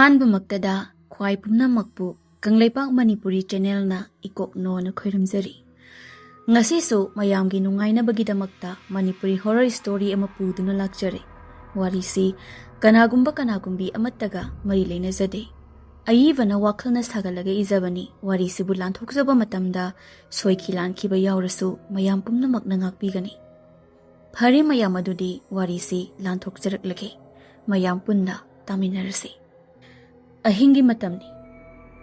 ꯑꯍꯥꯟꯕꯃꯛꯇꯗ ꯈ꯭ꯋꯥꯏ ꯄꯨꯝꯅꯃꯛꯄꯨ ꯀꯪꯂꯩꯄꯥꯛ ꯃꯅꯤꯄꯨꯔꯤ ꯆꯦꯅꯦꯜꯅ ꯏꯀꯣꯛꯅꯣꯅ ꯈꯣꯏꯔꯝꯖꯔꯤ꯫ ꯉꯁꯤꯁꯨ ꯃꯌꯥꯝꯒꯤ ꯅꯨꯡꯉꯥꯏꯅꯕꯒꯤꯗꯃꯛꯇ ꯃꯅꯤꯄꯨꯔꯤ ꯍꯣꯔꯔ ꯁ꯭ꯇꯣꯔꯤ ꯑꯃ ꯄꯨꯗꯨꯅ ꯂꯥꯛꯆꯔꯦ꯫ ꯋꯥꯔꯤꯁꯤ ꯀꯅꯥꯒꯨꯝꯕꯤ ꯑꯃꯠꯇꯒ ꯃꯔꯤ ꯂꯩꯅꯖꯗꯦ꯫ ꯑꯏꯕꯅ ꯋꯥꯈꯜꯅ ꯁꯥꯒꯠꯂꯒ ꯏꯖꯕꯅꯤ꯫ ꯋꯥꯔꯤꯁꯤꯕꯨ ꯂꯥꯟꯊꯣꯛꯆꯕ ꯃꯇꯝꯗ ꯁꯣꯏꯈꯤ ꯂꯥꯟꯈꯤꯕ ꯌꯥꯎꯔꯁꯨ ꯃꯌꯥꯝ ꯄꯨꯝꯅꯃꯛꯅ ꯉꯥꯛꯄꯤꯒꯅꯤ꯫ ꯐꯔꯦ ꯃꯌꯥꯝ ꯑꯗꯨꯗꯤ ꯋꯥꯔꯤꯁꯤ ꯂꯥꯟꯊꯣꯛꯆꯔꯛꯂꯒꯦ꯫ ꯃꯌꯥꯝ ꯄꯨꯟꯅ ꯇꯥꯃꯤꯟꯅꯔꯁꯤ꯫ ꯑꯍꯤꯡꯒꯤ ꯃꯇꯝꯅꯤ꯫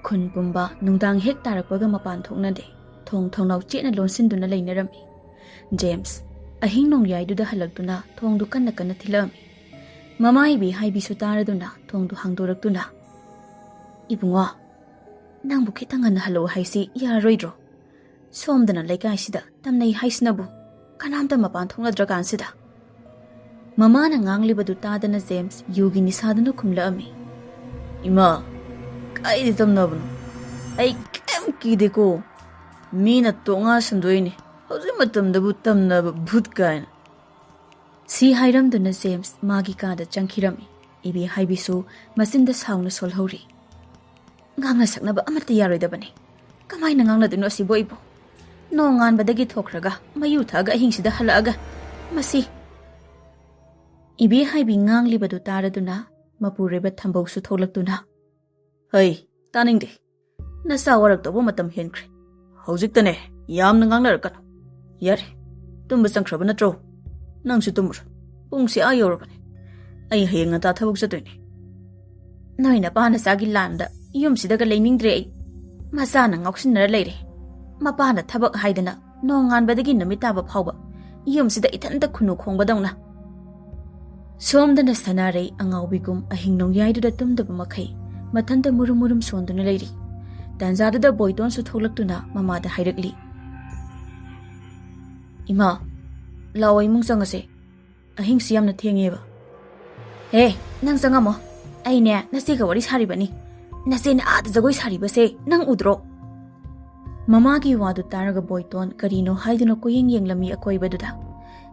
ꯈꯨꯟ ꯄꯨꯝꯕ ꯅꯨꯡꯗꯥꯡ ꯍꯦꯛ ꯇꯥꯔꯛꯄꯒ ꯃꯄꯥꯟ ꯊꯣꯛꯅꯗꯦ꯫ ꯊꯣꯡ ꯊꯣꯡꯅꯥꯎ ꯆꯦꯠꯅ ꯂꯣꯟꯁꯤꯟꯗꯨꯅ ꯂꯩꯅꯔꯝꯃꯤ꯫ ꯖꯦꯝꯁ ꯑꯍꯤꯡ ꯅꯣꯡꯌꯥꯏꯗꯨꯗ ꯍꯜꯂꯛꯇꯨꯅ ꯊꯣꯡꯗꯨ ꯀꯟꯅ ꯊꯤꯜꯂꯛꯑꯝꯃꯤ꯫ ꯃꯃꯥꯏꯕꯤ ꯍꯥꯏꯕꯤꯁꯨ ꯇꯥꯔꯗꯨꯅ ꯊꯣꯡꯗꯨ ꯍꯥꯡꯗꯣꯔꯛꯇꯨꯅ, "ꯏꯕꯨꯡꯉꯣ, ꯅꯪꯕꯨ ꯈꯤꯇꯪ ꯉꯟꯅ ꯍꯜꯂꯛꯑꯣ ꯍꯥꯏꯁꯤ ꯌꯥꯔꯣꯏꯗ꯭ꯔꯣ? ꯁꯣꯝꯗꯅ ꯂꯩꯀꯥꯏꯁꯤꯗ ꯇꯝꯅꯩ ꯍꯥꯏꯁꯤꯅꯕꯨ ꯀꯅꯥꯝꯇ ꯃꯄꯥꯟ ꯊꯣꯛꯅꯗ꯭ꯔꯀꯥꯟꯁꯤꯗ?" ꯃꯃꯥꯅ ꯉꯥꯡꯂꯤꯕꯗꯨ ꯇꯥꯗꯅ ꯖꯦꯝꯁ ꯌꯨꯒꯤ ꯅꯤꯁꯥꯗꯨꯅ ꯈꯨꯝꯂꯛꯑꯝꯃꯤ꯫ "ꯏꯃꯥ, ꯀꯥꯏꯗꯤ ꯇꯝꯅꯕꯅꯣ? ꯑꯩ ꯀꯩꯝ ꯀꯤꯗꯦꯀꯣ꯫ ꯃꯤꯅ ꯇꯣꯛꯉꯥ ꯁꯟꯗꯣꯏꯅꯤ ꯍꯧꯖꯤꯛ ꯃꯇꯝꯗꯕꯨ ꯇꯝꯅꯕ ꯚꯨꯠ ꯀꯥꯏꯅ." ꯁꯤ ꯍꯥꯏꯔꯝꯗꯨꯅ ꯖꯦꯝꯁ ꯃꯥꯒꯤ ꯀꯥꯗ ꯆꯪꯈꯤꯔꯝꯃꯤ꯫ ꯏꯕꯤ ꯍꯥꯏꯕꯤꯁꯨ ꯃꯆꯤꯟꯗ ꯁꯥꯎꯅ ꯁꯣꯜꯍꯧꯔꯤ꯫ "ꯉꯥꯡꯅ ꯁꯛꯅꯕ ꯑꯃꯠꯇ ꯌꯥꯔꯣꯏꯗꯕꯅꯤ꯫ ꯀꯃꯥꯏꯅ ꯉꯥꯡꯅꯗꯣꯏꯅꯣ ꯑꯁꯤꯕꯨ ꯑꯩꯕꯨ? ꯅꯣꯡꯉꯥꯟꯕꯗꯒꯤ ꯊꯣꯛꯈ꯭ꯔꯒ ꯃꯌꯨ ꯊꯛꯑꯒ ꯑꯍꯤꯡꯁꯤꯗ ꯍꯜꯂꯛꯑꯒ ꯃꯁꯤ..." ꯏꯕꯤ ꯍꯥꯏꯕꯤ ꯉꯥꯡꯂꯤꯕꯗꯨ ꯇꯥꯔꯗꯨꯅ ꯃꯄꯨꯔꯣꯏꯕ ꯊꯝꯕꯧꯁꯨ ꯊꯣꯛꯂꯛꯇꯨꯅ, "ꯍꯩ, ꯇꯥꯅꯤꯡꯗꯦ꯫ ꯅꯆꯥ ꯋꯥꯔꯛꯇꯧꯕ ꯃꯇꯝ ꯍꯦꯟꯈ꯭ꯔꯦ꯫ ꯍꯧꯖꯤꯛꯇꯅꯦ ꯌꯥꯝꯅ ꯉꯥꯡꯅꯔꯛꯀꯅꯨ꯫ ꯌꯥꯔꯦ, ꯇꯨꯝꯕ ꯆꯪꯈ꯭ꯔꯕ ꯅꯠꯇ꯭ꯔꯣ? ꯅꯪꯁꯨ ꯇꯨꯝꯃꯨꯔꯣ. ꯄꯨꯡꯁꯤ ꯑꯥ ꯌꯧꯔꯕꯅꯤ꯫ ꯑꯩ ꯍꯌꯦꯡ ꯉꯟꯇꯥ ꯊꯕꯛ ꯆꯠꯇꯣꯏꯅꯦ." "ꯅꯣꯏ ꯅꯄꯥ ꯅꯆꯥꯒꯤ ꯂꯥꯟꯗ ꯌꯨꯝꯁꯤꯗꯒ ꯂꯩꯅꯤꯡꯗ꯭ꯔꯦ ꯑꯩ꯫ ꯃꯆꯥꯅ ꯉꯥꯎꯁꯤꯟꯅꯔ ꯂꯩꯔꯦ꯫ ꯃꯄꯥꯅ ꯊꯕꯛ ꯍꯥꯏꯗꯅ ꯅꯣꯡꯉꯥꯟꯕꯗꯒꯤ ꯅꯨꯃꯤꯠ ꯇꯥꯕ ꯐꯥꯎꯕ ꯌꯨꯝꯁꯤꯗ ꯏꯊꯟꯇ ꯈꯨꯟꯅꯨ ꯈꯣꯡꯕꯗꯧꯅ." ꯁꯣꯝꯗꯅ ꯁꯅꯥꯔꯩ ꯑꯉꯥꯎꯕꯤꯒꯨꯝ ꯑꯍꯤꯡ ꯅꯣꯡꯌꯥꯏꯗꯨꯗ ꯇꯨꯝꯗꯕ ꯃꯈꯩ ꯃꯊꯟꯇ ꯃꯨꯔꯨꯝ ꯃꯨꯔꯨꯝ ꯁꯣꯟꯗꯨꯅ ꯂꯩꯔꯤ꯫ ꯇꯥꯟꯖꯥꯗꯨꯗ ꯕꯣꯏꯇꯣꯟꯁꯨ ꯊꯣꯛꯂꯛꯇꯨꯅ ꯃꯃꯥꯗ ꯍꯥꯏꯔꯛꯂꯤ, "ꯏꯃꯥ, ꯂꯥꯛꯑꯣ ꯏꯃꯨꯡ ꯆꯪꯉꯁꯦ. ꯑꯍꯤꯡꯁꯤ ꯌꯥꯝꯅ ꯊꯦꯡꯉꯦꯕ." "ꯍꯦ, ꯅꯪ ꯆꯪꯉꯝꯃꯣ. ꯑꯩꯅꯦ ꯅꯆꯦꯒ ꯋꯥꯔꯤ ꯁꯥꯔꯤꯕꯅꯤ. ꯅꯆꯦꯅ ꯑꯥꯗ ꯖꯒꯣꯏ ꯁꯥꯔꯤꯕꯁꯦ ꯅꯪ ꯎꯗ꯭ꯔꯣ?" ꯃꯃꯥꯒꯤ ꯋꯥꯗꯨ ꯇꯥꯔꯒ ꯕꯣꯏꯇꯣꯟ ꯀꯔꯤꯅꯣ ꯍꯥꯏꯗꯨꯅ ꯀꯣꯌꯦꯡ ꯌꯦꯡꯂꯝꯃꯤ ꯑꯀꯣꯏꯕꯗꯨꯗ꯫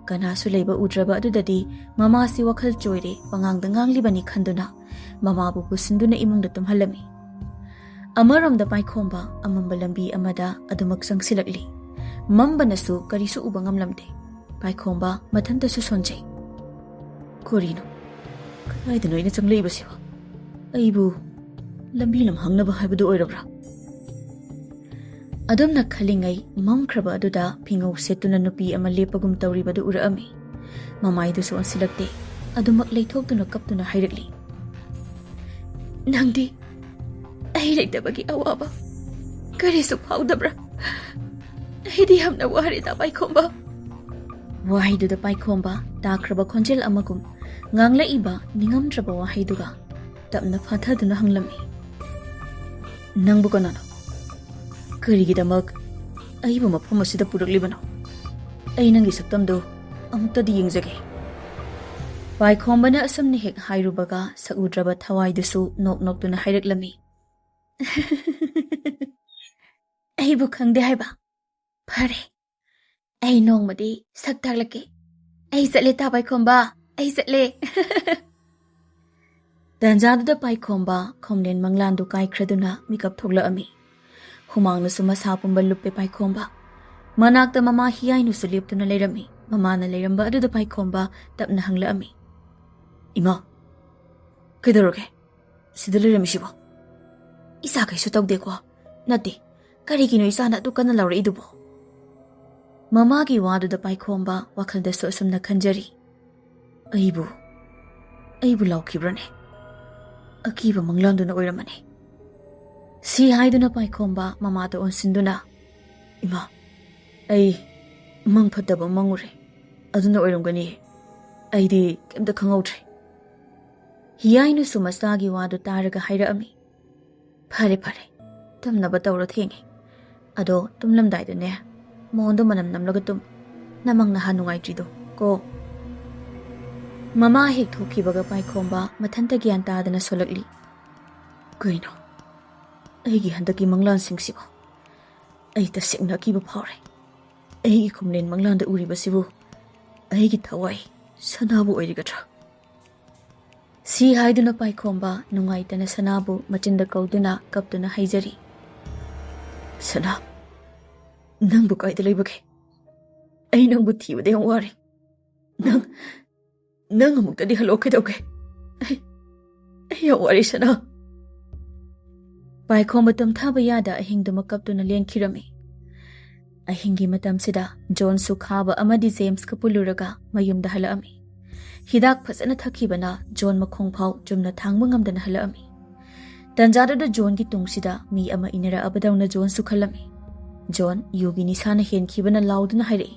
ꯀꯅꯥꯁꯨ ꯂꯩꯕ ꯎꯗ꯭ꯔꯕ ꯑꯗꯨꯗꯗꯤ ꯃꯃꯥꯁꯤ ꯋꯥꯈꯜ ꯆꯣꯏꯔꯦ, ꯄꯉꯥꯡꯗ ꯉꯥꯡꯂꯤꯕꯅꯤ ꯈꯟꯗꯨꯅ ꯃꯃꯥꯕꯨ ꯄꯨꯁꯤꯟꯗꯨꯅ ꯏꯃꯨꯡꯗ ꯇꯨꯝꯍꯜꯂꯝꯃꯤ꯫ ꯑꯃꯔꯣꯝꯗ ꯄꯥꯏꯈꯣꯝꯕ ꯑꯃꯝꯕ ꯂꯝꯕꯤ ꯑꯃꯗ ꯑꯗꯨꯃꯛ ꯆꯪꯁꯤꯜꯂꯛꯂꯤ꯫ ꯃꯝꯕꯅꯁꯨ ꯀꯔꯤꯁꯨ ꯎꯕ ꯉꯝꯂꯝꯗꯦ꯫ ꯄꯥꯏꯈꯣꯝꯕ ꯃꯊꯟꯇꯁꯨ ꯁꯣꯟꯖꯩ꯫ "ꯀꯔꯤꯅꯣ? ꯀꯗꯥꯏꯗꯅꯣ ꯑꯩꯅ ꯆꯪꯂꯛꯏꯕꯁꯤꯕꯣ? ꯑꯩꯕꯨ ꯂꯝꯕꯤ ꯂꯝꯍꯥꯡꯅꯕ ꯍꯥꯏꯕꯗꯨ ꯑꯣꯏꯔꯕ꯭ꯔꯥ?" ꯑꯗꯨꯝꯅ ꯈꯜꯂꯤꯉꯩ ꯃꯝꯈ꯭ꯔꯕ ꯑꯗꯨꯗ ꯐꯤꯉꯧ ꯁꯦꯠꯇꯨꯅ ꯅꯨꯄꯤ ꯑꯃ ꯂꯦꯞꯄꯒꯨꯝ ꯇꯧꯔꯤꯕꯗꯨ ꯎꯔꯛꯑꯝꯃꯤ꯫ ꯃꯃꯥꯏꯗꯨꯁꯨ ꯑꯣꯟꯁꯤꯜꯂꯛꯇꯦ꯫ ꯑꯗꯨꯃꯛ ꯂꯩꯊꯣꯛꯇꯨꯅ ꯀꯞꯇꯨꯅ ꯍꯥꯏꯔꯛꯂꯤ, "ꯅꯪꯗꯤ ꯑꯩ ꯂꯩꯇꯕꯒꯤ ꯑꯋꯥꯕ ꯀꯔꯤꯁꯨ ꯐꯥꯎꯗꯕ꯭ꯔꯥ? ꯑꯩꯗꯤ ꯌꯥꯝꯅ ꯋꯥꯔꯦꯗ ꯄꯥꯏꯈꯣꯝꯕ." ꯋꯥꯍꯩꯗꯨꯗ ꯄꯥꯏꯈꯣꯝꯕ ꯇꯥꯈ꯭ꯔꯕ ꯈꯣꯟꯖꯦꯜ ꯑꯃꯒꯨꯝ ꯉꯥꯡꯂꯛꯏꯕ ꯅꯤꯡꯉꯝꯗ꯭ꯔꯕ ꯋꯥꯍꯩꯗꯨꯒ ꯇꯞꯅ ꯐꯥꯊꯗꯨꯅ ꯍꯪꯂꯝꯃꯤ, "ꯅꯪꯕꯨ ꯀꯅꯥꯅꯣ? ꯀꯔꯤꯒꯤꯗꯃꯛ ꯑꯩꯕꯨ ꯃꯐꯝ ꯑꯁꯤꯗ ꯄꯨꯔꯛꯂꯤꯕꯅꯣ? ꯑꯩ ꯅꯪꯒꯤ ꯁꯛꯇꯝꯗꯨ ꯑꯃꯨꯛꯇꯗꯤ ꯌꯦꯡꯖꯒꯦ." ꯄꯥꯏꯈꯣꯝꯕꯅ ꯑꯁꯨꯝꯅ ꯍꯦꯛ ꯍꯥꯏꯔꯨꯕꯒ ꯁꯛꯎꯗ꯭ꯔꯕ ꯊꯋꯥꯏꯗꯨꯁꯨ ꯅꯣꯛ ꯅꯣꯛꯇꯨꯅ ꯍꯥꯏꯔꯛꯂꯝꯃꯤ, "ꯑꯩꯕꯨ ꯈꯪꯗꯦ ꯍꯥꯏꯕ? ꯐꯔꯦ, ꯑꯩ ꯅꯣꯡꯃꯗꯤ ꯁꯛ ꯇꯥꯛꯂꯛꯀꯦ꯫ ꯑꯩ ꯆꯠꯂꯦ ꯇꯥ ꯄꯥꯏꯈꯣꯝꯕ, ꯑꯩ ꯆꯠꯂꯦ." ꯇꯥꯟꯖꯥꯗꯨꯗ ꯄꯥꯏꯈꯣꯝꯕ ꯈꯣꯝꯂꯦꯟ ꯃꯪꯂꯥꯟꯗꯨ ꯀꯥꯏꯈ꯭ꯔꯗꯨꯅ ꯃꯤꯀꯞ ꯊꯣꯛꯂꯛꯑꯝꯃꯤ꯫ ꯍꯨꯃꯥꯡꯅꯁꯨ ꯃꯁꯥ ꯄꯨꯝꯕ ꯂꯨꯞꯄꯦ ꯄꯥꯏꯈꯣꯝꯕ꯫ ꯃꯅꯥꯛꯇ ꯃꯃꯥ ꯍꯤꯌꯥꯏꯅꯨꯁꯨ ꯂꯦꯞꯇꯨꯅ ꯂꯩꯔꯝꯃꯤ꯫ ꯃꯃꯥꯅ ꯂꯩꯔꯝꯕ ꯑꯗꯨꯗ ꯄꯥꯏꯈꯣꯝꯕ ꯇꯞꯅ ꯍꯪꯂꯛꯑꯝꯃꯤ, "ꯏꯃꯥ, ꯀꯩꯗꯧꯔꯒꯦ? ꯁꯤꯗ ꯂꯩꯔꯝꯃꯤꯁꯤꯕꯣ?" "ꯏꯆꯥ ꯀꯩꯁꯨ ꯇꯧꯗꯦꯀꯣ. ꯅꯠꯇꯦ, ꯀꯔꯤꯒꯤꯅꯣ ꯏꯆꯥꯅ ꯑꯗꯨ ꯀꯟꯅ ꯂꯥꯎꯔꯛꯏꯗꯨꯕꯣ?" ꯃꯃꯥꯒꯤ ꯋꯥꯗꯨꯗ ꯄꯥꯏꯈꯣꯝꯕ ꯋꯥꯈꯜꯗꯁꯨ ꯑꯁꯨꯝꯅ ꯈꯟꯖꯔꯤ, ꯑꯩꯕꯨ ꯂꯥꯎꯈꯤꯕ꯭ꯔꯅꯦ? ꯑꯀꯤꯕ ꯃꯪꯂꯥꯟꯗꯨꯅ ꯑꯣꯏꯔꯝꯃꯅꯤ." ꯁꯤ ꯍꯥꯏꯗꯨꯅ ꯄꯥꯏꯈꯣꯝꯕ ꯃꯃꯥꯗ ꯑꯣꯟꯁꯤꯟꯗꯨꯅ, "ꯏꯃꯥ, ꯑꯩ ꯃꯪ ꯐꯠꯇꯕ ꯃꯪꯉꯨꯔꯦ. ꯑꯗꯨꯅ ꯑꯣꯏꯔꯝꯒꯅꯤ. ꯑꯩꯗꯤ ꯀꯩꯝꯇ ꯈꯪꯍꯧꯗ꯭ꯔꯦ." ꯍꯤꯌꯥꯏꯅꯨꯁꯨ ꯃꯆꯥꯒꯤ ꯋꯥꯗꯨ ꯇꯥꯔꯒ ꯍꯥꯏꯔꯛꯑꯝꯃꯤ, "ꯐꯔꯦ ꯐꯔꯦ, ꯇꯨꯝꯅꯕ ꯇꯧꯔꯣ. ꯊꯦꯡꯉꯦ. ꯑꯗꯣ ꯇꯨꯝꯂꯝꯗꯥꯏꯗꯅꯦ ꯃꯣꯟꯗꯣ ꯃꯅꯝ ꯅꯝꯂꯒ ꯇꯨꯝ. ꯅꯃꯪ ꯅꯍꯥꯟ ꯅꯨꯡꯉꯥꯏꯇ꯭ꯔꯤꯗꯣ ꯀꯣ." ꯃꯃꯥ ꯍꯦꯛ ꯊꯣꯛꯈꯤꯕꯒ ꯄꯥꯏꯈꯣꯝꯕ ꯃꯊꯟꯇ ꯒ꯭ꯌꯥꯟ ꯇꯥꯗꯅ ꯁꯣꯜꯂꯛꯂꯤ, "ꯀꯩꯅꯣ ꯑꯩꯒꯤ ꯍꯟꯗꯛꯀꯤ ꯃꯪꯂꯥꯟꯁꯤꯡꯁꯤꯕꯣ? ꯑꯩ ꯇꯁꯦꯡꯅ ꯑꯀꯤꯕ ꯐꯥꯎꯔꯦ. ꯑꯩꯒꯤ ꯈꯨꯝꯂꯦꯟ ꯃꯪꯂꯥꯟꯗ ꯎꯔꯤꯕꯁꯤꯕꯨ ꯑꯩꯒꯤ ꯊꯋꯥꯏ ꯁꯅꯥꯕꯨ ꯑꯣꯏꯔꯤꯒꯗ꯭ꯔꯥ?" सी हाइदुना पाइखोंबा नुंगाइतना सनाबु मचिंदा कौदुना कप्तुना हाइजरी सना नंबु काइदा लेबगे आई नंबु थीबदे वारे नंग अमुक्तदि हलोकेदोगे आई वारे सना पाइखोंबा तमथाबा यादा अहिंगदुमा कप्तुना लेंखिरमी अहिंगी मतमसिदा जॉन सुखाबा अमदि जेम्स का पुलुरगा मयुमदा हलामी हिदाक फजना थकीबना जॉन मखोंग फाव जुमना थांगबा ngamdana हलामी तंजादा जॉन की तुंगसिदा मी अमा इनरा अबदौना जॉन सुखलमी जॉन युगी निसाना हेनखिबना लाउदना हाइरे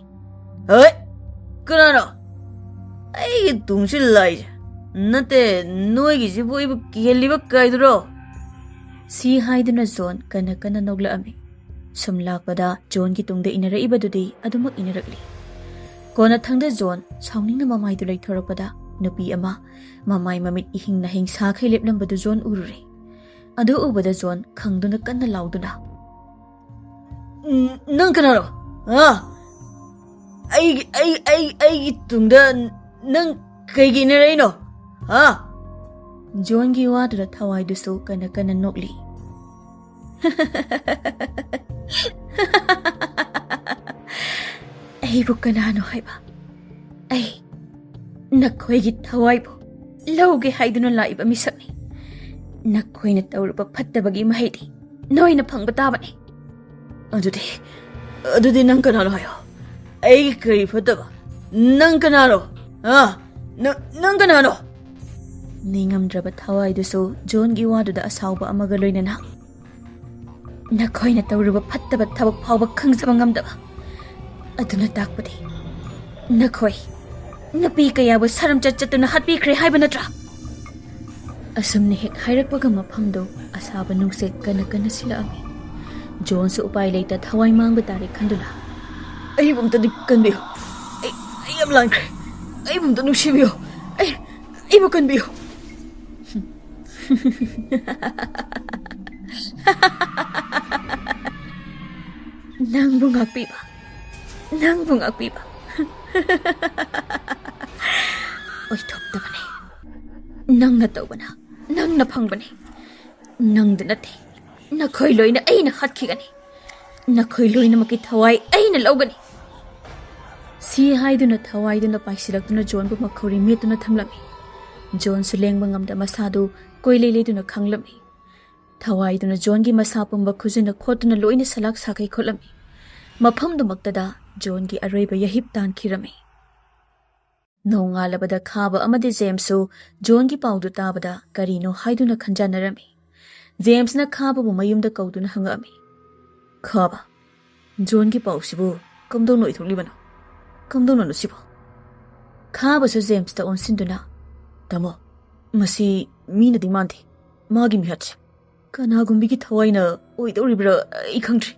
ओय कनानो आई तुंगसि लाई नते नोइगी जिबो इब केलिबा काइदरो सी हाइदना जॉन कना कना नोगलामी सुमलाकदा जॉन की तुंगदे इनरा इबदुदी अदुमक इनरकली कोना थंगदा जॉन साउनिंगना ममाइदु लैथोरपदा नुपी अमा ममाइ ममित इहिंगना हिंसा खैलेपलंबदु जॉन उरुरे अदु उबदा जॉन खंगदुना कन्ना लाउदुना नंग कनारो आई तुंगदा नंग कैगी इनरैनो जॉन की वादुदा थवाइदुसु कना कना नोकली अईबु कनानो हाइबा आई नखोइगी थवाइबु लौगे हाइदुना लाइबा मिसकनी नखोइना तौरुबा फत्तबगी महैदी नोइना फंगबा ताबनी अदुदी नंग कनानो हायो आई करी फत्तबा नंग कनानो नंग कनानो निंगमद्रबा थवाइदुसु जॉन गी वादुदा असाउबा अमगा लोइनना नखोइना तौरुबा फत्तबा थबक फावबा खंगजबा ngamdaba अदुना ताकपदि नखोइ नपी कयाबु सरम चचतुना हत्पीख्रे हाइबा नत्रा असमने हेक हाइरकपगा मफमदो असाबा नुंगसे कन कन सिलामी जॉन सु उपाय लेता थवाइ मांगबा तारे खंदुना आई बुमतदि कनबियो आई एम लांख्रे आई बुमत नुसिबियो आई बु कनबियो नंगबु ngakpiba नंगबु ngakpiba ओइ थोक्तबने नंगना तौबना नंगना फंगबने नंगद नथे नखोइ लोइना अइना हत्खिगनी नखोइ लोइना मकी थवाइ अइना लौगनी सी हाइदुना थवाइदुना पाइसिलक्तुना जॉन बु मखौरि मेतुना थमलमी जॉन सुलेंगबा ngamda masadu कोइलेलेदुना खंगलमी थवाइदुना जॉन की मसा पुंबा खुजुना खोतुना लोइना सलाक साकै खोलमी मफमदुमक्तदा जॉन की अरोइबा यहिप तानखिरमी नोंगालबदा खाबा अमदि जेम्सु जॉन की पाउदु ताबदा करिनो हाइदुना खंजानरमी जेम्सना खाबाबु मयुमदा कौदुना हंगामी खाबा जॉन की पाउसिबु कमदोनो इथुलिबनो कमदोनो नुसिबो खाबासु जेम्सता ओनसिन्दुना तमो मसी मीनदि मानथि मागी मिहत कनागुम्बिगी थवाइना ओइदौरिब्रा आई खंद्रि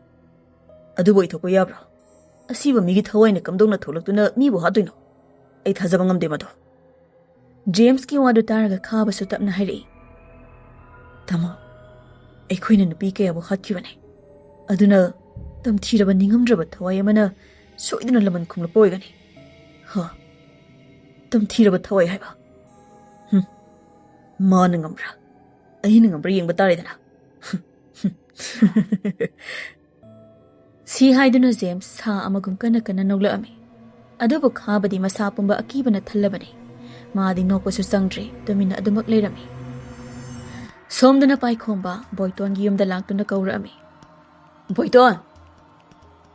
अदुबो इथोको याब्रा असिबा मिगी थवाइना कमदोना थोलक्तुना मीबु हादुइनो आई थाजबा ngamde मदो जेम्स की वादु तारगा खाबासु तपना हाइरे तमो अखोइना नुपी कयाबु हातखिबने अदुना तमथीरबा निंगमद्रबा थवाइ अमना सोइदुना लमन खुमलपो ओइगनी हा तमथीरबा थवाइ हाइबा मान ngambra अहिना ngambra yengba taredana सी हाइदुना जेम्स सा अमगुम कना कना नौलअमी अदुबु खाबदि मसा पुंबा अकीबना थल्लबने मादि नोपसु संग्रे तुमिना अदुमक लेरमी सोमदना पाइखोंबा बोइतोन गी युमदा लांगतुना कौरअमी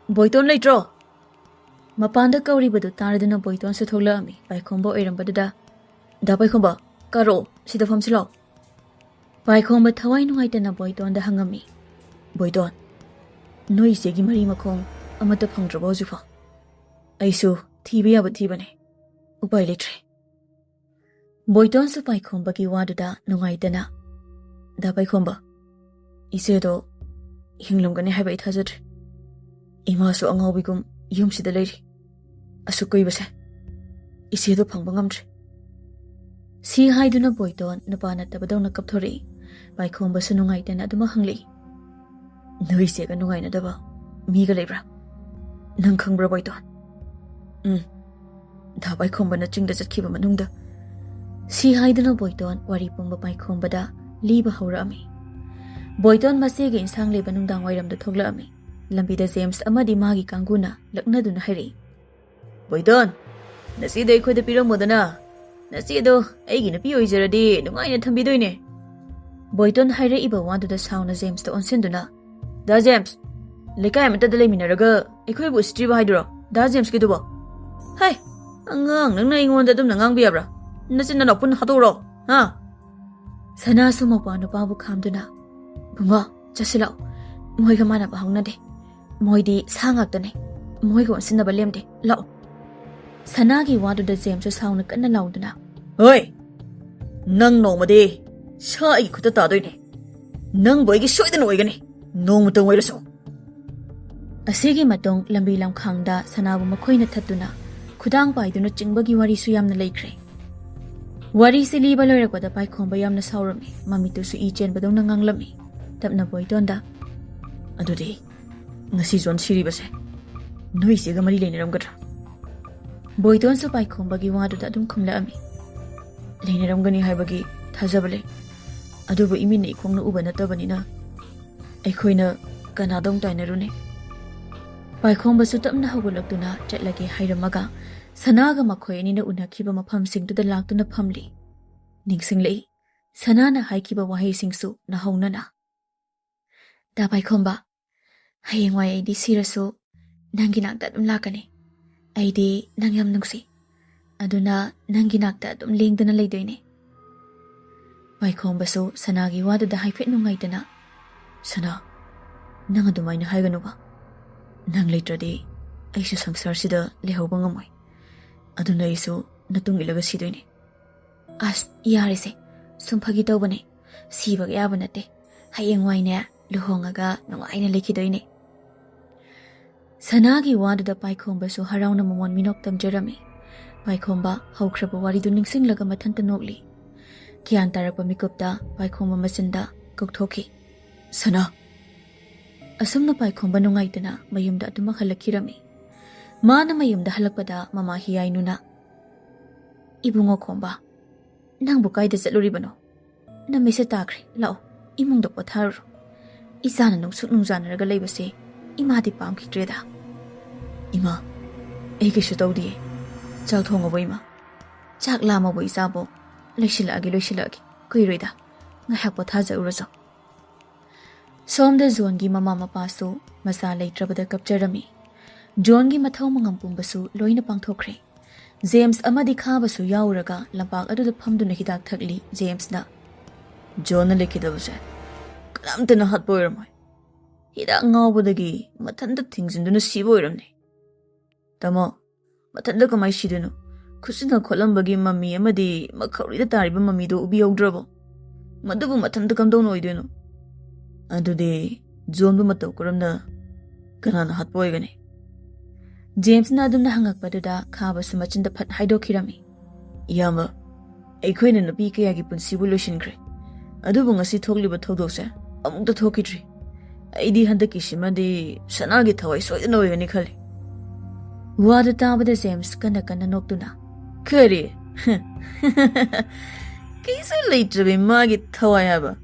बोइतोन लेट्रो मपांदा कौरिबदु तारदुना बोइतोन सु थोलअमी पाइखोंबा ओइरंबदुदा दा पाइखोंबा कारो सिदा फमसिलो पाइखोंबा थवाइ नुंगाइतना बोइतोन दा हंगमी बोइतोन नोइ सेगी मरी मखोंग अमता फंगद्रबो जुफा ऐसु थीबे याब थीबने उपाय लेट्रे बोइतोन सु पाइखोंबा की वादुदा नुंगाइतना दा पाइखोंबा इसेदो हिंगलमगने हाइबा इथाजद्रे इमासु अंगाउबिगुम युमसिदा लेरि असु कोइबसे इसेदो फंगबा ngamद्रे सी हाइदुना बोइतोन नुपा नत्तबदौना कपथोरे पाइखोंबा सु नुंगाइतना अदुमा हंगले नोइ सेगा नुंगाइनदबा मीगा लेब्रा नंग खंब्रा बोइतोन धा पाइखोंबना चिंगदा चटखिबा मनुंगदा Si haidana Boyton wari pumba paikhombada liba haurami. Boyton masege insang leba nungdang wairamda thoglami. Lambida James amadi magi kanguna laknaduna hairi. Boyton, nasi dai khoi da piramodana. Nasi do aigi na pi oijaradi nungaina thambidoine. Boyton haire iba wandu da sauna James da onsenduna. Da James, lekai amata da leminaraga aikhoi bu street haidro. Da James kidubo. Hai, angang nangna ingonda dum nangang biabra. Nasi na pun haturo. Ha. Sana sumapa no babu khamduna. Bunga, chasilao. Moi ga mana bahang na de. Moi di sangak da ne. Moi go sinna balem de. Lao. Sana gi wadu da James sauna kanna lauduna. Oi. Nang no ma de. Sa ai khuta ta doi ne. Nang boy gi soidan oi ga ne. Nong mutang wai raso. Asigi matong lambi lam khangda sanabu makhoina thattuna. Khudang paiduna chingbagi wari su yamna leikre. Wari si liba loirakpada paikhomba yamna saurami. Mamitu su I chenbadong nanganglami. Tapna Boytonda. Adudi, ngasi zon siribase. Noi siga mari leinaramgadra. Boyton su paikhomba gi waduda adum khumlaami. Leinaramgani haibagi thajabale. Adubu imina ikongna uba natabanina. Aikhoina kanadong tainarune. Paikhomba su tapna hawgulaktuna chatlagi hairamaga. Sanaga makhoi anina unakhiba mafamsingtuda laktuna phamli. Ningsinglei, sanana haikiba wahaisingsu nahaunana. Da Paikhomba, hayengwai aidi sirasu nangi nakta adum lakani. Aidi nangyam nungsi. Aduna nangi nakta adum lengdana leidoine. Paikhomba su sanagi waduda haifet nungaitana. Sana, nang adumaina haiganuba. Nang leitradi, aisu samsarsida lehauba ngamoi. Aduna isu natung ilaga sidoine. As yarise sumphagi tawbane sibag yaba nate hayengwai ne luhongaga nungaina lekhidoine. Sanagi waduda Paikhomba su harauna momon minok tamjarami. Paikhomba haukraba waridu ningsinglaga mathanta nokli. Kian tarakpa mikupta Paikhomba masinda koktoki. Sana asumna Paikhomba nungaitana mayumda adumak halakhirami. Mana mayumda halakpada mama hiyai nuna. Ibungo Khomba, nang bukai da chatluribano. Na mese takre, lao, imung da potharu. Isana nungsuk nungjanaraga leibase, ima di pamkhidreda. Ima, ege shu tawdi. Chak thongabo ima. Chak lamabo isabo. Loishilagi, kuiroida. Ngahak pothaja urazo. Somda zongi mama mapasu, masa leitrabada kapjarami. Johngi mathau mangam pumbasu loina pangthokre. James amadi khabasu yauraga lampak adu phamduna hidak thakli James na. John na lekhidabase. Kalamtana hatboiramoi. Hidak ngawbadagi mathanda thingzinduna siboiramne. Tamo, mathanda kamai sidunu. Khusina kholambagi mami amadi makhaurida tariba mami do ubi yaudrabo. Madubu mathanda kamdon oidenu. Adude John bu matau kuramna kanana hatboigane. James na adumna hangakpaduda khabasu machinda phat haidokirami. Yama, aikhoina napi kayagi punsibu loishinkre. Adubu ngasi thogliba thodokse amukta thokidri. Aidi handaki simadi sanagi thawai soidana oigani khali. Wada tabada James kana noktuna. Kari. Kaisu leitrabi magi thawai haba.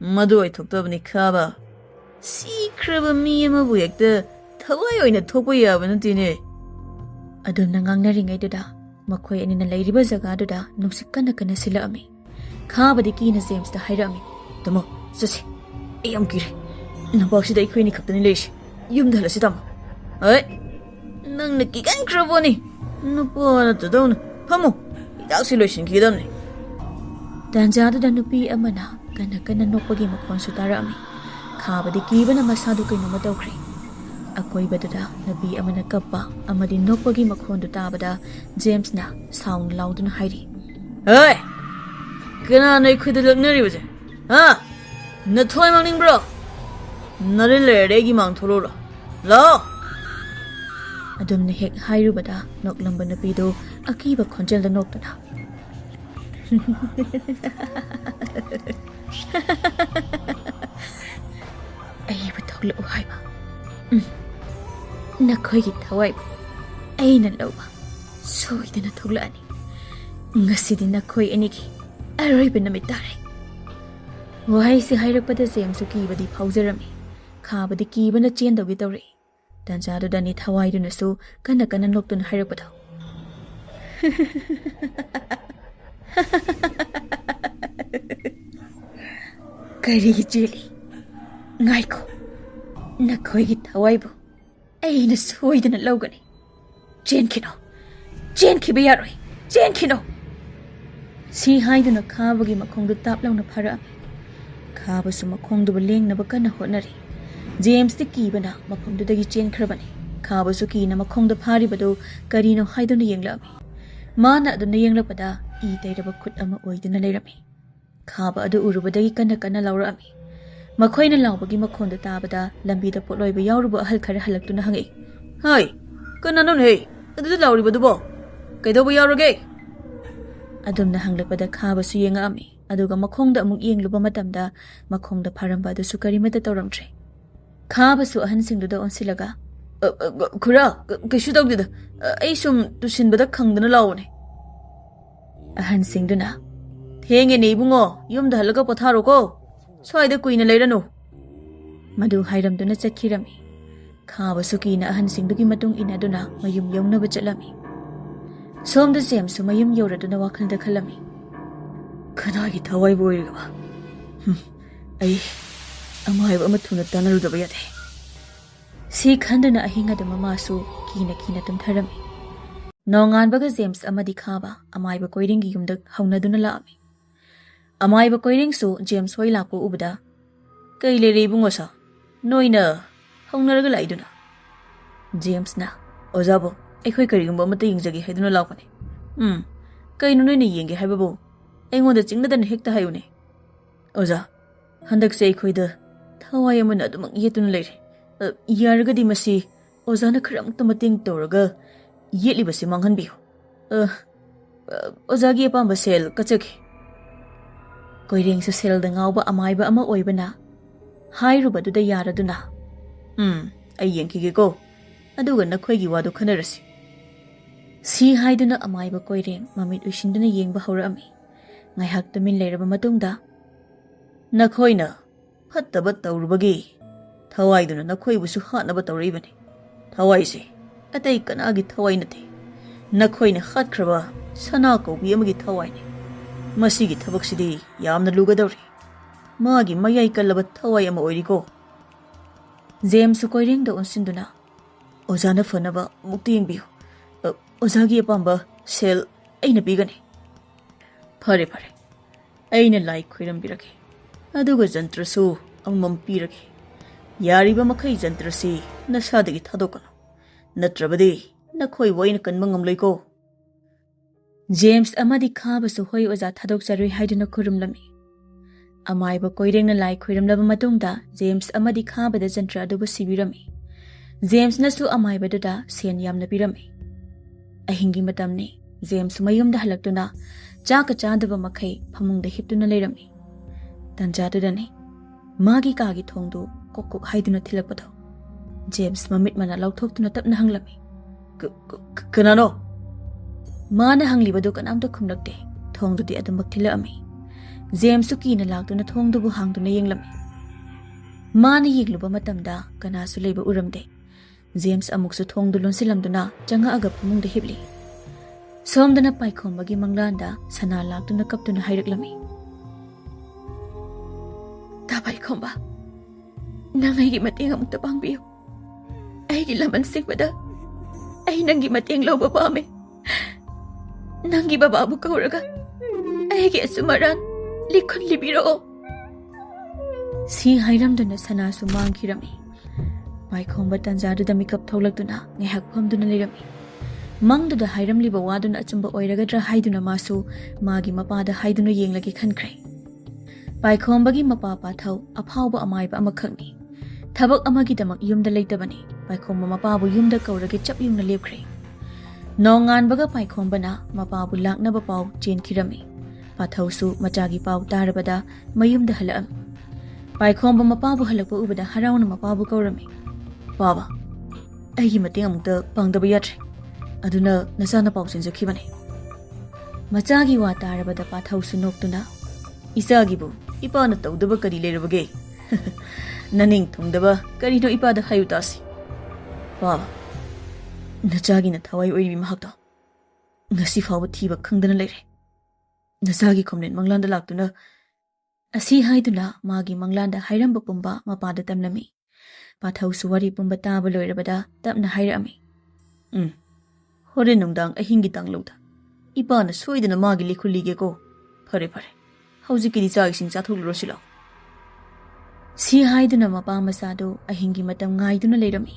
Madu ai thoktabani khaba. Sikraba mi amabu yakta Thawai oina thokpa yaba natine. Aduna ngangnariŋaiduda makhoi anina leiriba jagaduda nuksik kana silaami. Khabadi kina James da hairami. Tamo, chasi. Ayam kire. Nabaksida ikhoini khaptani leishi. Yumda halasi tamo. Ai. Nangna kikan kraboni. Nupana tadawna. Pamo. Idaksi loishin kidamni. Tanjaduda nupi amana kana nokpagi makhon sutarami. Khabadi kibana masadu kainoma tawkre. Akoibaduda nabi amana kappa amadi nokpagi makhondu tabada James na sound lauduna hairi. Hey! Kana nai khuda lagnaribase? Ha? Na thoi mangning bro? Narin leregi mang tholora. Lao! Adumna hek hairubada noklamba nabidu akiba khonjelda noktana. Aiba thogla uhaiba. Nakhoigi thawai aina loba soidana thoglaani Ngasidi nakhoi aniki aroiba namit tare. Wahaysi hairappada James kibadi phaujarami. Khabadi kibana chendawgi tawri. Tanjadudani Thawaidunasu kana noktun hairapado. Kari jeli. Ngaiko. Nakhoi Thawaibu. Aina soidana logani. Jenkino. Jenkibi yaroi. Jenkino. Si haiduna khabagi makhongdu taplawna pharami. Khabasu makhongdu lengnaba kana hotnari. James the kibana mafamdu dagi chen khrabani. Khabasu kina makhongda pharibadu karino haiduna yenglami. Mana aduna yenglapada I tairaba khut ama oiduna leirami. Khaba adu urubadagi kana laurami. Makhoina lawbagi makhonda tabada lambida potloiba yawruba ahal khara halaktuna hangi. Hai, kanano nei? Adu lauribadu bo. Kaidoba yawrage? Adumna hanglapada khabasu yengami. Aduga makhongda amuk yengluba matamda makhongda pharamba adu sukarimata tawramtre. Khabasu ahansingduda onsilaga khura kishu tawdida ai sum tusinbada khangdana lawne. Ahansingduna thenge ne ibungo yumda halaga potharo ko soida kuina leiranu. Madu hairamduna chakhirami. Khabasu kina ahansingdugi matung inaduna mayum yawnaba chatlami. Somda James mayum yawraduna wakhalda khalami. Kanagi Thawaibu oirigaba. Ai amaiba amathuna tanarudaba yade. Si khandana ahingada mamasu kina tumtharami. Nonganbaga James amadi khaba amaiba koiringi yumda haunaduna laami. Amaiba koiring su James hoi lakpo ubada. Kai lere ibungosa. Noina haunaraga laiduna. James na ozabo aikhoi karigumba amata yingjagi haiduna lakpane. Kaino noina yenge haibabu. Aingonda chingnadan hekta hayune. Oza handakse aikhoida Thawai amana adumak yetuna leire. Yaragadi masi ozana kharamukta mating tawraga yetlibasi manghanbiyo. Ozagi apamba sel kachaki. Koirengsa selda ngawba amaiba ama oibana hairubaduna yaraduna. Ai yengkigeko aduga nakhoigi wadu khanarasi. Si haiduna amaiba koireng mamit ushinduna yengba haurami. Ngaihak tumin leiraba matungda nakhoina fattaba tawrubagi Thawaiduna nakhoibusu hatnaba tawribani. Thawaise atai kanagi Thawai nate. Nakhoina khatkraba sana kaubi amagi Thawaini. Masigi thabaksidi yamna lugadawri. Magi mayai kallaba Thawai ama oiriko. James koirengda onsinduna ozana fanaba mukti yengbiyo. Ozagi apamba sel aina bigani. Phare aina lai khoirambirage. Aduga jantrasu amam pirage. Yariba makai jantrasi nasadagi thadokano. Natrabadi nakhoi waina kanba ngamloiko. James amadi khabasu hoi oza thadok jarui haiduna khurumlami. Amaiba koirengna lai khoiramlaba matungda James amadi khabada jantra aduba sibirami. James nasu amaiba duda sen yamna pirami. Ahingi matamni James mayumda halaktuna chaka chadaba makai phamungda hiptuna leirami. Tanjadudani magi kagi thongdu kokok haiduna thilakpado. James mamit mana lauthoktuna tapna hanglami. Kanano? Mana hanglibadu kanamta khumlakte. Thongdudi adumak thilami. James sukina laktuna thongdubu hangduna yenglami. Mana yengluba matamda kanasu leiba uramde. James amuksu thongdu lonsilamduna changa aga phamungda hipli. Somdana paikhombagi manglanda sana laktuna kaptuna hairaklami. Paikkhomba nangaigi mateng amukta pangbiyo. Aigi laman singbada ai nangi mateng lawba pame. Nangi bababu kauraga aigi asumaran likhon libiro. Si hairamduna sana sumangkhirami. Paikkhomba tanjaduda mikap tholakduna ngaihak phamduna leirami. Mangduda hairamliba waduna achumba oiragadra haiduna masu magi mapada haiduna yenglagi khankhre. Paikhombagi mapa pathau aphauba amaiba amakhakni. Thabak amagidamak yumda leitabani. Paikhomba mapabu yumda kaurage chap yumna lepkhre. Nonganbaga paikhombana mapabu laknaba pau chenkhirami. Pathausu machagi pau tarabada mayumda halaam. Paikhomba mapabu halakpa ubada harauna mapabu kaurami. Baba, aigi mateng amukta pangdaba yatre. Aduna nasana pau sinjakhibani. Machagi wa tarabada pathau sunoktuna. Isagibu, ipana tawdaba kari leirabage. Naning thungdaba kari no ipada hayutasi. Baba, nachagi na thawai oiribi mahakta. Ngasi fawa thiba khangdana leire. Nachagi komnen manglanda laktuna. Asi haiduna magi manglanda hairamba pumba mapada tamlami. Pathau suwari pumba taba loirabada tapna hairami. Hore nungdang ahingi tang lauda. Ipana soidana magi likhulige ko. Pare. Hauzikidi chagi sing chathulro sila. Si haiduna mapa masado ahingi matam ngaiduna leirami.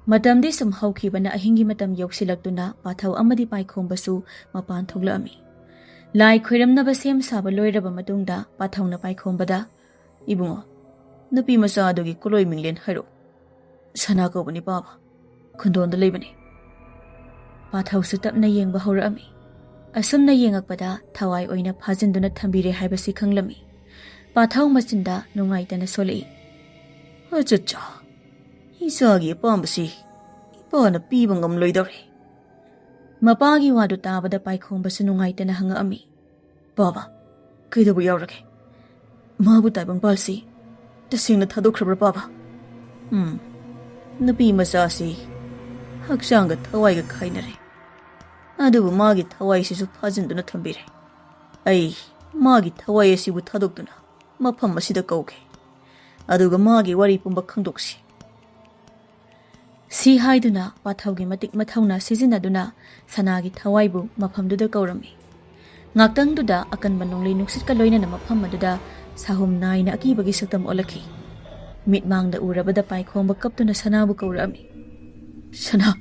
Matam di sum haukibana ahingi matam yoksilagtuna pathau amadi paikhombasu mapan thoglami. Lai khoiramnaba sem saba loiraba matungda pathauna paikhombada ibungo nupi masadogi koloi minglen hairo. Sana ko bani baba. Khundonda leibani. Pathau su tapna yengba horami. Asumna yengakpada thawai oina phajinduna thambire haibasi khanglami. Pathau masinda nungaitana solei. Achacha. Isagi pambasi. Ipana piba ngamloidore. Mapagi wadu tabada paikhombasu nungaitana hangami. Baba, kaidabu yaurage. Mabu taibang palsi. Tasingna thadokhrabra baba. Nupi masasi. Hakshanga thawaiga khainare. Adubu magi thawai sisu phajinduna thambire. Ai, magi thawai asibu thadokduna mafam asida kauge. Aduga magi wari pumba khangdoksi. Si haiduna pathaugi matik mathauna sizinaduna sanagi thawaibu mafamduda kaurami. Ngaktangduda akan manonglei nuksit loina na mafam maduda sahum naina akibagi saktam olaki. Mitmangda urabada paikhomba kaptuna sanabu kaurami. Sana.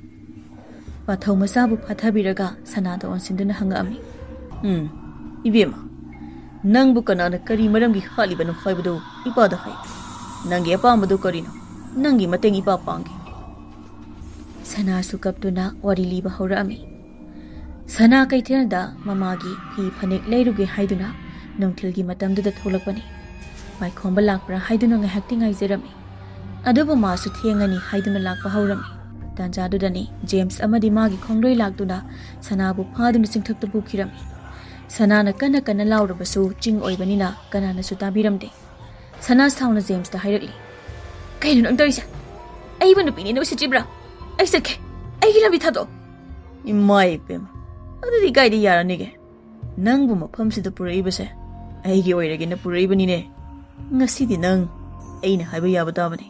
Pathau masabu pathabiraga sanada onsinduna hangami. Ibema. Nangbu kanana kari maramgi halibanu haibadu ipada hai. Nangi apambadu karino. Nangi mateng ipa pangi. Sana sukaptuna wari liba horami. Sana kaitelda mamagi hi phanek leiruge haiduna nongthilgi matamduda tholakpani. Paikhomba lakpra haiduna ngahakti ngaizerami. Adubu masu thengani haiduna lakpa horami. Tanjadudani James amadi magi khongroi lakduna sanabu phaduna singthakta bukhirami. Sanana kana laurabasu ching oibanina kanana su tabiramde. Sana sauna James ta hairakli. Kainu nang tarisa. Aiba nupini no sitibra. Ai sakhe. Ai gilambi thado. Imai pem. Adudi gaidi yara nige. Nangbu mafamsida puraibase. Aigi oirage na puraibanine. Ngasidi nang aina haiba yaba tabani.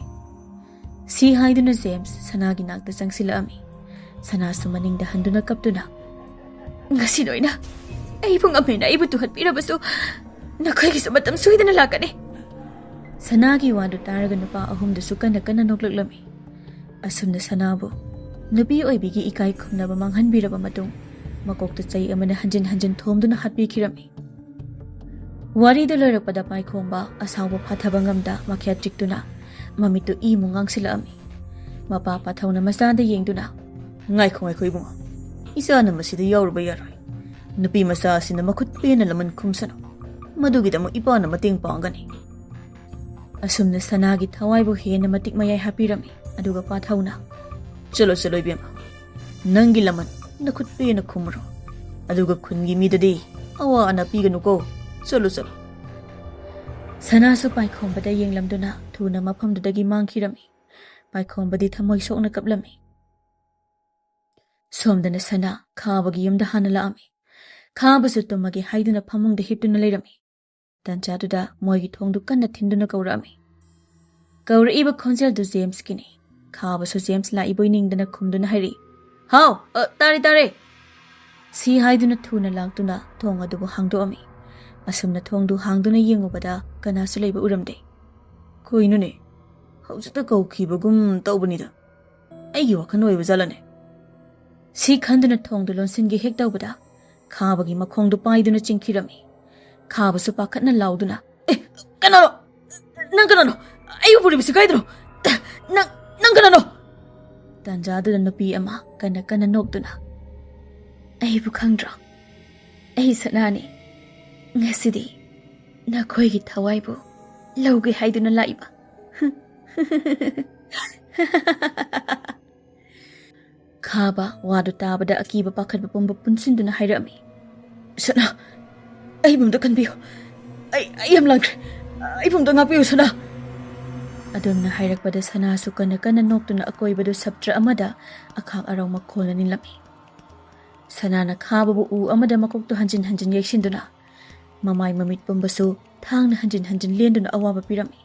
Si haiduna James sanagi nakta changsilaami. Sana sumaningda handuna kaptuna. Ngasi noina. Aibung amena aibu tuhat pirabasu. Nakoigi sa matam suidana lakane. Sanagi wandu taraga nupa ahumda sukana kana noklaklami. Asumna sanabu. Nupi oibigi ikai khumnaba manghanbiraba matung. Makokta chay amana hanjin thomduna hatbi kirami. Warida loirapada paikhomba asawba phathabangamda makhya chiktuna. Mamitu mungang sila ami. Mapapathaw na masada yengduna. Ngay ko ibunga. Isa na masida yaurba yaroy. Nupi masasi na makutpi na laman kumsano. Madugida mo ipa na mating pangani. Asum na sanagi thawaibu he na matik mayay hapirami. Aduga pathaw na. Chalo ibema. Nanggi laman nakutpi na kumro. Aduga kungi midadi. Awa anapiganu ko. Chalo. Sana su paikhombada yenglamduna thuna mafamdudagi mangkhirami. Paikhombadi thamoi sokna kaplami. Somdana sana khabagi yumda hana laami. Khabasu tumagi haiduna phamungda hiptuna leirami. Tanchaduda moigi thongdu kanna thinduna kaurami. Kauraiba khonjel du James kini. Khabasu James la iboiningdana khumduna hairi. Hau, tare. Si haiduna thuna langtuna thong adubu hangdoami. Asumna thongdu hangduna yengubada kana sulaiba uramde. Koinune. Haujata kaukibagum taubanida. Aigi wakan oiba jalane. Si khanduna thongdu lonsingi hek taubada. Khabagi makhongdu paiduna chingkirami. Khabasu pakatna lauduna. Kanano! Nang kanano! Ayu puribisi kaidro! Nang kanano! Tanjaduna nupi ama kana nokduna. Aibu khandra. Ai sanani. Ngasidi, nakoigi thawaibu, laugi haiduna laiba. Khaba wadu tabada akiba pakhat pumba punsinduna hairami. Sana, ay bumda kanbiyo. Ay am langkre. Ay bumda ngapiyo sana. Adumna hairakpada sana su kana noktuna akoibadu sabtra amada akhak araw makhol na nilami. Sana na khababu u amada makokto hanjin yeksinduna. Mamay mamit pambasu thang na hanjin lenduna awaba pirami.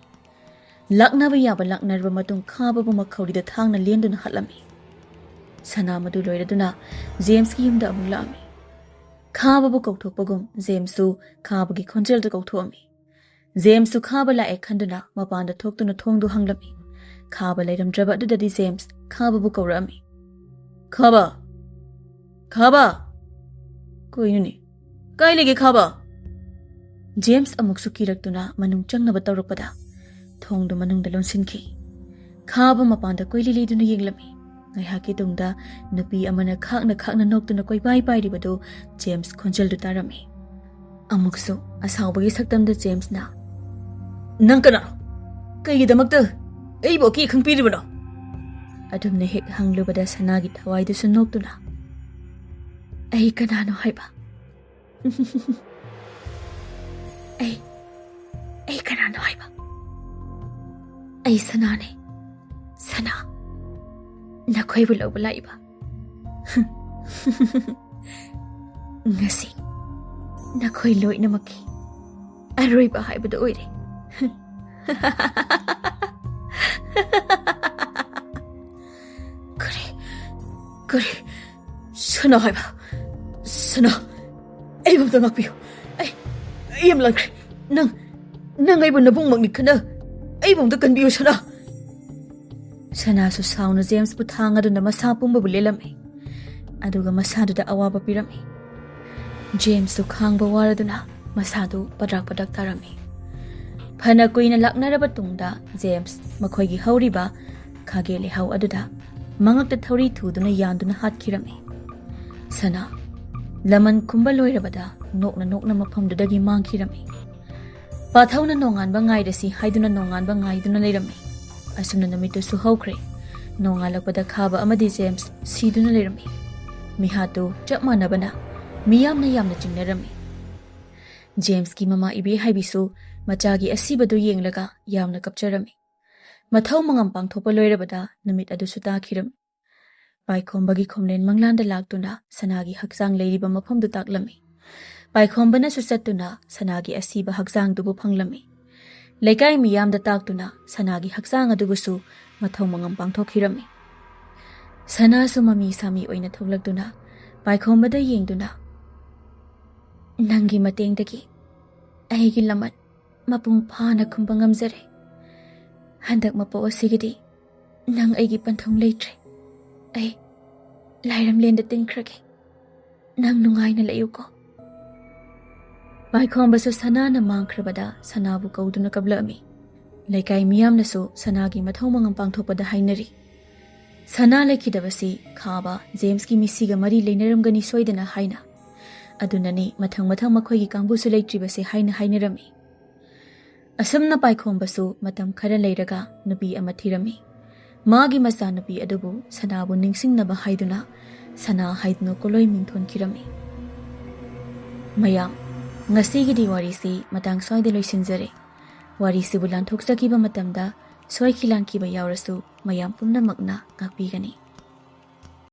Laknaba yaba laknarba matung khababu makhawrida thang na lenduna hatlami. Sana madu loiraduna James ki yumda amung laami. Khababu kauthokpagum James su khabagi khonjelda kauthokami. James su khaba lae khanduna mapanda thoktuna thongdu hanglami. Khaba lairamdraba adudadi James khababu kaurami. Khaba koinuni kai lege khaba. James amuk su kiraktuna manung changnaba tawrakpada thongdu manungda lonsinki. Khaba mapanda koililiduna yenglami. Ngaihaki tungda nupi amana khakna noktuna koi bai ribadu James khonjeldu tarami. Amuksu asawbagi saktamda James na nang kana kaigidamakta aibo ki khangpiribano adumna hek hanglubada sanagi thawaidu su noktuna ai kanano haiba ai kanano haiba ai sanane sana nakoy bulaw bulaiba ngasi nakoy loy na maki aroy ba haibada oire 그래 sana haiba sana ai bumda ngakpiyo ai am langkre nang ai bun nabung magni kana ai bumda kanbiyo sana su sauna James bu thanga du na masa pumba bulelami aduga masadu da awaba pirami James su khangba waraduna masadu padak tarami phana kuina laknaraba tungda James makhoi gi hauriba khage le hau aduda mangakta thori thuduna yanduna hatkirami sana laman khumba loirabada nokna mafamdudagi mangkhirami pathawna nonganba ngairasi haiduna nonganba ngaiduna leirami asumna namitu su haukhre nongalakpada khaba amadi James siduna leirami mihatu chapmanabana miyamna chingnarami James ki mama ibe haibisu machagi asibadu yenglaga yamna kapcharami mathau mangam pangthopa loirabada namit adu su takhiram paikhom khomlen manglanda laktuna sanagi hakjang leiriba mafamdu taklami paikhom bana su sattuna sanagi asiba hakjang dubu phanglami lekai miyamda taktuna sanagi hakjang adubusu mathau mangam pangthokhirami sana su mami sami oina thoglakduna paikhom bada yengduna nangi matengdagi aigi lamat mapung phana khumba ngamjare handak mapo asigidi nang aigi panthong leitre ai lairam lenda tingkrage nang nungai na layuko paikhom basu sana na mangkhrabada sanabu kauduna kablami lekai miyam nasu sanagi mathau mangam pangthopada hainari sana lekhidabasi khaba James ki misiga mari leinaramgani soidana haina adunani mathang makhoi gi kangbu su leitribase hainarami asamna paikhom basu matam khara leiraga nupi ama thirami magi masa nupi adubu sanabu ningsingnaba haiduna sana haidno koloi mingthon kirami mayam ngasi gi diwari matang soide loisinjare wari sibulan thoksakiba matamda soi khilan kiba yaurasu mayam pumna magna ngakpigani